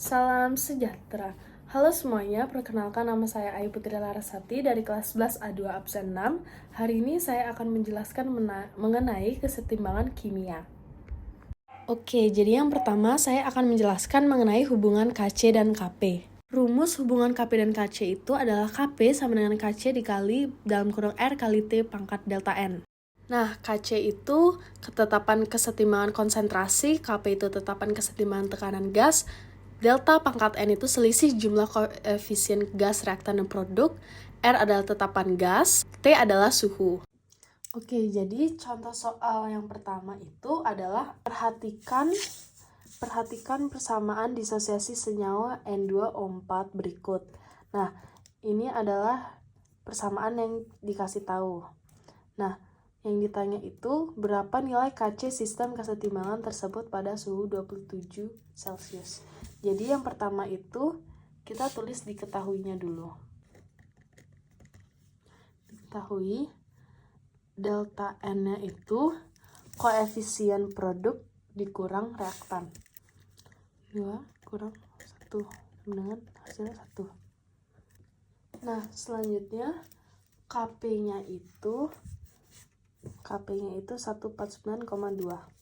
Salam sejahtera. Halo semuanya, perkenalkan nama saya Ayu Putri Larasati dari kelas 11 A2 absen 6. Hari ini saya akan menjelaskan mengenai kesetimbangan kimia. Oke, jadi yang pertama saya akan menjelaskan mengenai hubungan Kc dan Kp. Rumus hubungan Kp dan Kc itu adalah Kp sama dengan Kc dikali dalam kurung R kali T pangkat delta N. Nah, Kc itu ketetapan kesetimbangan konsentrasi, Kp itu tetapan kesetimbangan tekanan gas, delta pangkat N itu selisih jumlah koefisien gas, reaktan, dan produk, R adalah tetapan gas, T adalah suhu. Oke, jadi contoh soal yang pertama itu adalah perhatikan persamaan disosiasi senyawa N2O4 berikut. Nah, ini adalah persamaan yang dikasih tahu. Nah, yang ditanya itu berapa nilai Kc sistem kesetimbangan tersebut pada suhu 27 Celcius. Jadi yang pertama itu kita tulis diketahuinya dulu. Diketahui delta N-nya itu koefisien produk dikurang reaktan. 2 kurang 1 dengan hasilnya 1. Nah, selanjutnya Kp-nya itu 149,2.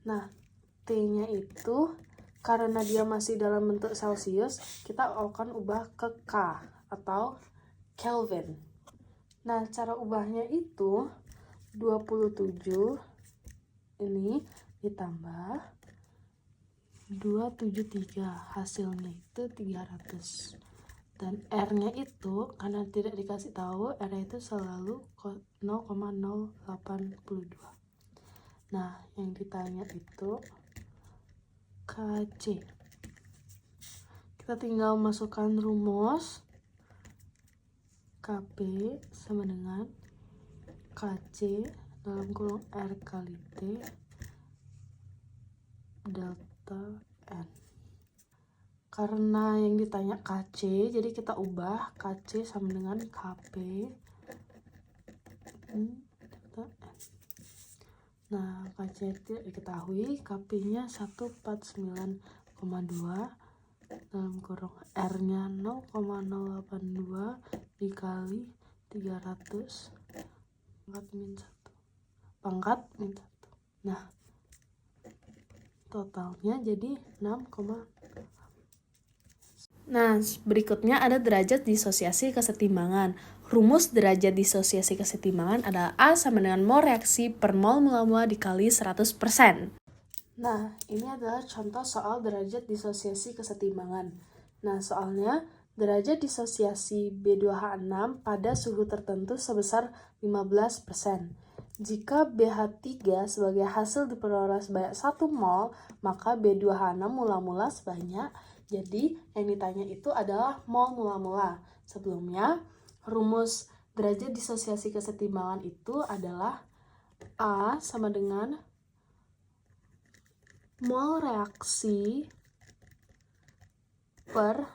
Nah, T-nya itu karena dia masih dalam bentuk Celsius, kita akan ubah ke K atau Kelvin. Nah, cara ubahnya itu 27 ini ditambah 273, hasilnya itu 300. Dan R-nya itu karena tidak dikasih tahu, R-nya itu selalu 0,082. Nah, yang ditanya itu Kc. Kita tinggal masukkan rumus Kp sama dengan Kc dalam kurung R kali T delta N. Karena yang ditanya Kc, jadi kita ubah Kc sama dengan Kp delta N. Nah, Kc tidak diketahui, Kp-nya 149,2 dalam kurung R-nya 0,082 dikali 300 pangkat min 1. Nah, totalnya jadi 6, Nah, berikutnya ada derajat disosiasi kesetimbangan. Rumus derajat disosiasi kesetimbangan adalah A sama dengan mol reaksi per mol mula-mula dikali 100%. Nah, ini adalah contoh soal derajat disosiasi kesetimbangan. Nah, soalnya derajat disosiasi B2H6 pada suhu tertentu sebesar 15%. Jika BH3 sebagai hasil diperoleh sebanyak 1 mol, maka B2H6 mula-mula sebanyak. Jadi, yang ditanya itu adalah mol mula-mula. Sebelumnya, rumus derajat disosiasi kesetimbangan itu adalah A sama dengan mol reaksi per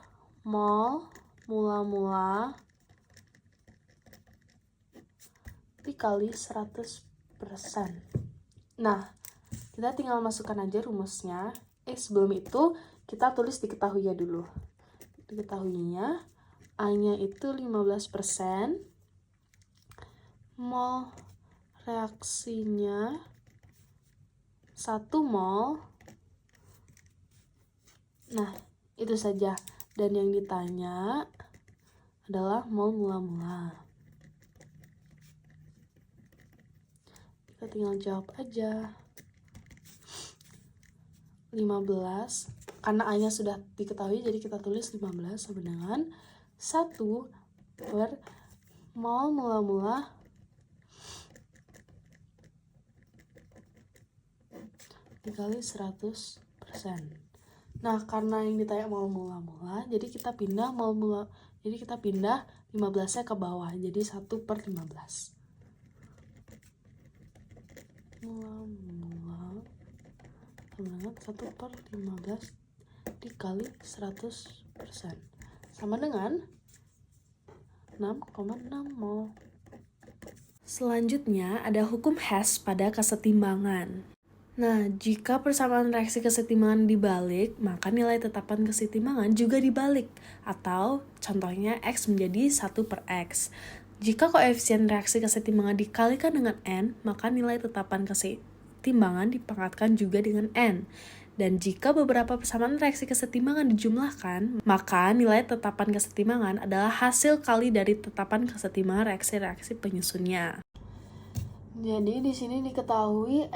mol mula-mula dikali 100%. Nah, kita tinggal masukkan aja rumusnya. Sebelum itu kita tulis diketahuinya dulu. Diketahuinya A-nya itu 15%, mol reaksinya 1 mol. Nah, itu saja. Dan yang ditanya adalah mol mula-mula. Kita tinggal jawab aja. 15, karena A-nya sudah diketahui, jadi kita tulis 15 sama dengan 1 per mol mula-mula dikali 100%. Nah, karena yang ditanya mol mula-mula, jadi kita pindah 15-nya ke bawah, jadi 1 per 15. Mula-mula dengan 1 per 15 dikali 100% sama dengan 6,6 mol. Selanjutnya ada hukum Hess pada kesetimbangan. Nah, jika persamaan reaksi kesetimbangan dibalik, maka nilai tetapan kesetimbangan juga dibalik. Atau contohnya X menjadi 1/X. Jika koefisien reaksi kesetimbangan dikalikan dengan N, maka nilai tetapan kesetimbangan dipangkatkan juga dengan N. Dan jika beberapa persamaan reaksi kesetimbangan dijumlahkan, maka nilai tetapan kesetimbangan adalah hasil kali dari tetapan kesetimbangan reaksi-reaksi penyusunnya. Jadi di sini diketahui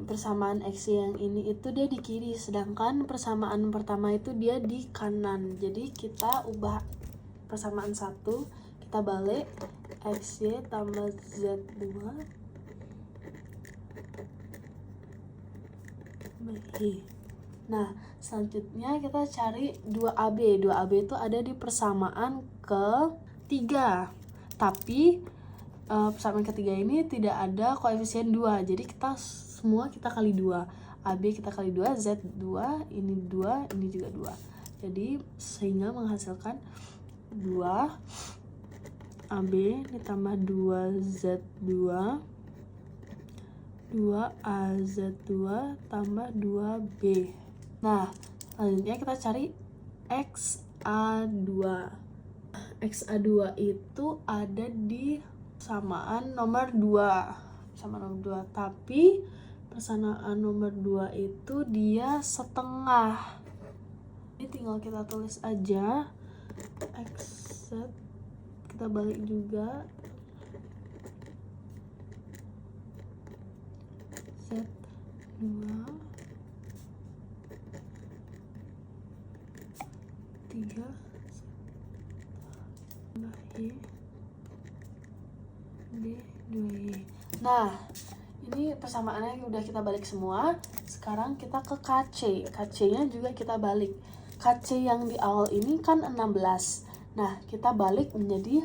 persamaan X yang ini itu dia di kiri, sedangkan persamaan pertama itu dia di kanan. Jadi kita ubah persamaan 1, kita balik XY tambah Z2 B. Nah, selanjutnya kita cari 2AB. 2AB itu ada di persamaan ketiga. Tapi persamaan ketiga ini tidak ada koefisien 2. Jadi kita kali 2. AB kita kali 2, Z2, ini 2, ini juga 2. Jadi sehingga menghasilkan 2 AB ditambah 2 Z2 2AZ2 tambah 2B. Nah, selanjutnya kita cari XA2. XA2 itu ada di persamaan nomor 2. Tapi persamaan nomor 2 itu dia setengah. Ini tinggal kita tulis aja XZ, kita balik juga Z2 3 Y B 2Y. Nah, ini persamaannya udah kita balik semua. Sekarang kita ke KC. KC-nya juga kita balik. KC yang di awal ini kan 16. Nah, kita balik menjadi,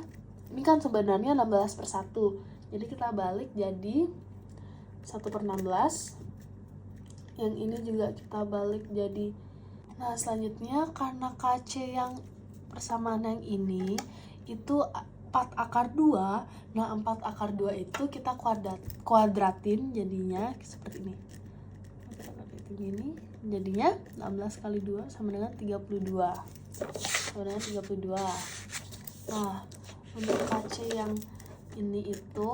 ini kan sebenarnya 16/1. Jadi kita balik jadi 1/16. Yang ini juga kita balik jadi. Nah, selanjutnya karena KC yang persamaan yang ini itu 4/2. Nah, 4/2 itu kita kuadratin jadinya seperti ini. Kita kuadratin ini jadinya 16 kali 2 sama dengan 32. Nah, untuk KC yang ini itu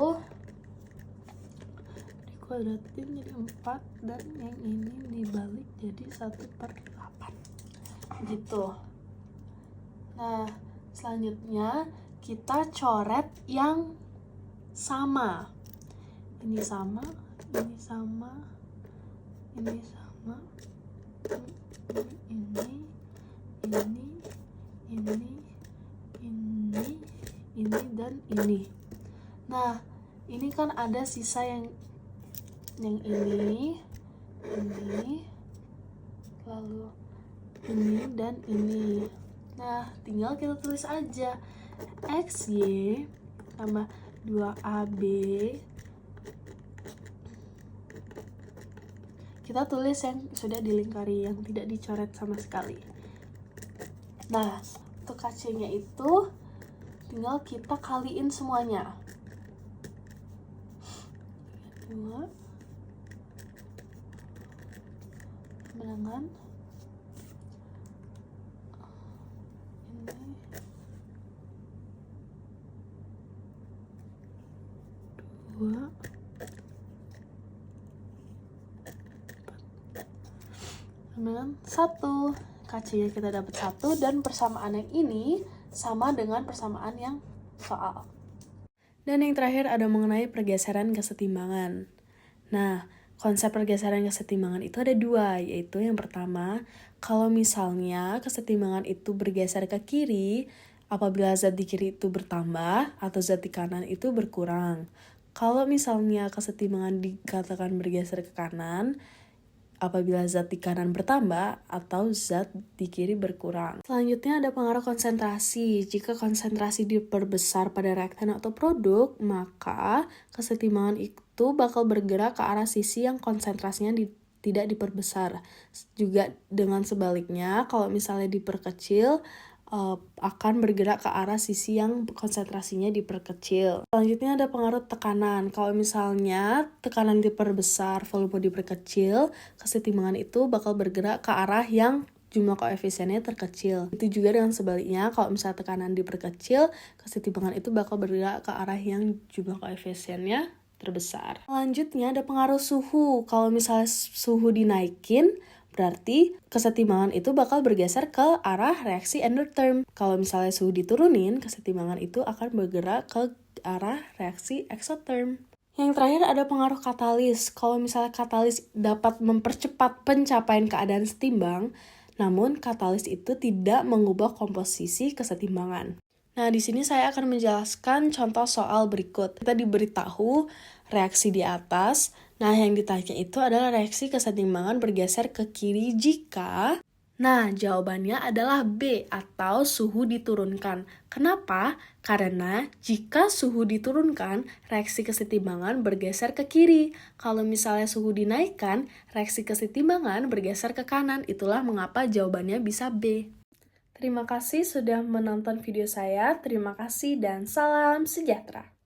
dikuadratin jadi 4 dan yang ini dibalik jadi 1/8 gitu. Nah, selanjutnya kita coret yang sama. Ini sama, ini sama, ini sama, ini dan ini. Nah, ini kan ada sisa yang ini, lalu ini dan ini. Nah, tinggal kita tulis aja XY tambah 2AB. Kita tulis yang sudah dilingkari, yang tidak dicoret sama sekali. Nah, untuk KC-nya itu tinggal kita kaliin semuanya. 2 dengan ini 2 dengan 1. KC-nya kita dapat 1 dan persamaan yang ini sama dengan persamaan yang soal. Dan yang terakhir ada mengenai pergeseran kesetimbangan. Nah, konsep pergeseran kesetimbangan itu ada 2, yaitu yang pertama, kalau misalnya kesetimbangan itu bergeser ke kiri, apabila zat di kiri itu bertambah atau zat di kanan itu berkurang. Kalau misalnya kesetimbangan dikatakan bergeser ke kanan, apabila zat di kanan bertambah atau zat di kiri berkurang. Selanjutnya ada pengaruh konsentrasi. Jika konsentrasi diperbesar pada reaktan atau produk, maka kesetimbangan itu bakal bergerak ke arah sisi yang konsentrasinya tidak diperbesar. Juga dengan sebaliknya, kalau misalnya diperkecil, akan bergerak ke arah sisi yang konsentrasinya diperkecil. Selanjutnya ada pengaruh tekanan. Kalau misalnya tekanan diperbesar, volume diperkecil, kesetimbangan itu bakal bergerak ke arah yang jumlah koefisiennya terkecil. Itu juga dengan sebaliknya, kalau misalnya tekanan diperkecil, kesetimbangan itu bakal bergerak ke arah yang jumlah koefisiennya terbesar. Selanjutnya ada pengaruh suhu. Kalau misalnya suhu dinaikin, berarti kesetimbangan itu bakal bergeser ke arah reaksi endotherm. Kalau misalnya suhu diturunin, kesetimbangan itu akan bergerak ke arah reaksi exotherm. Yang terakhir ada pengaruh katalis. Kalau misalnya katalis dapat mempercepat pencapaian keadaan setimbang, namun katalis itu tidak mengubah komposisi kesetimbangan. Nah, di sini saya akan menjelaskan contoh soal berikut. Kita diberitahu reaksi di atas. Nah, yang ditanya itu adalah reaksi kesetimbangan bergeser ke kiri jika... Nah, jawabannya adalah B atau suhu diturunkan. Kenapa? Karena jika suhu diturunkan, reaksi kesetimbangan bergeser ke kiri. Kalau misalnya suhu dinaikkan, reaksi kesetimbangan bergeser ke kanan. Itulah mengapa jawabannya bisa B. Terima kasih sudah menonton video saya. Terima kasih dan salam sejahtera.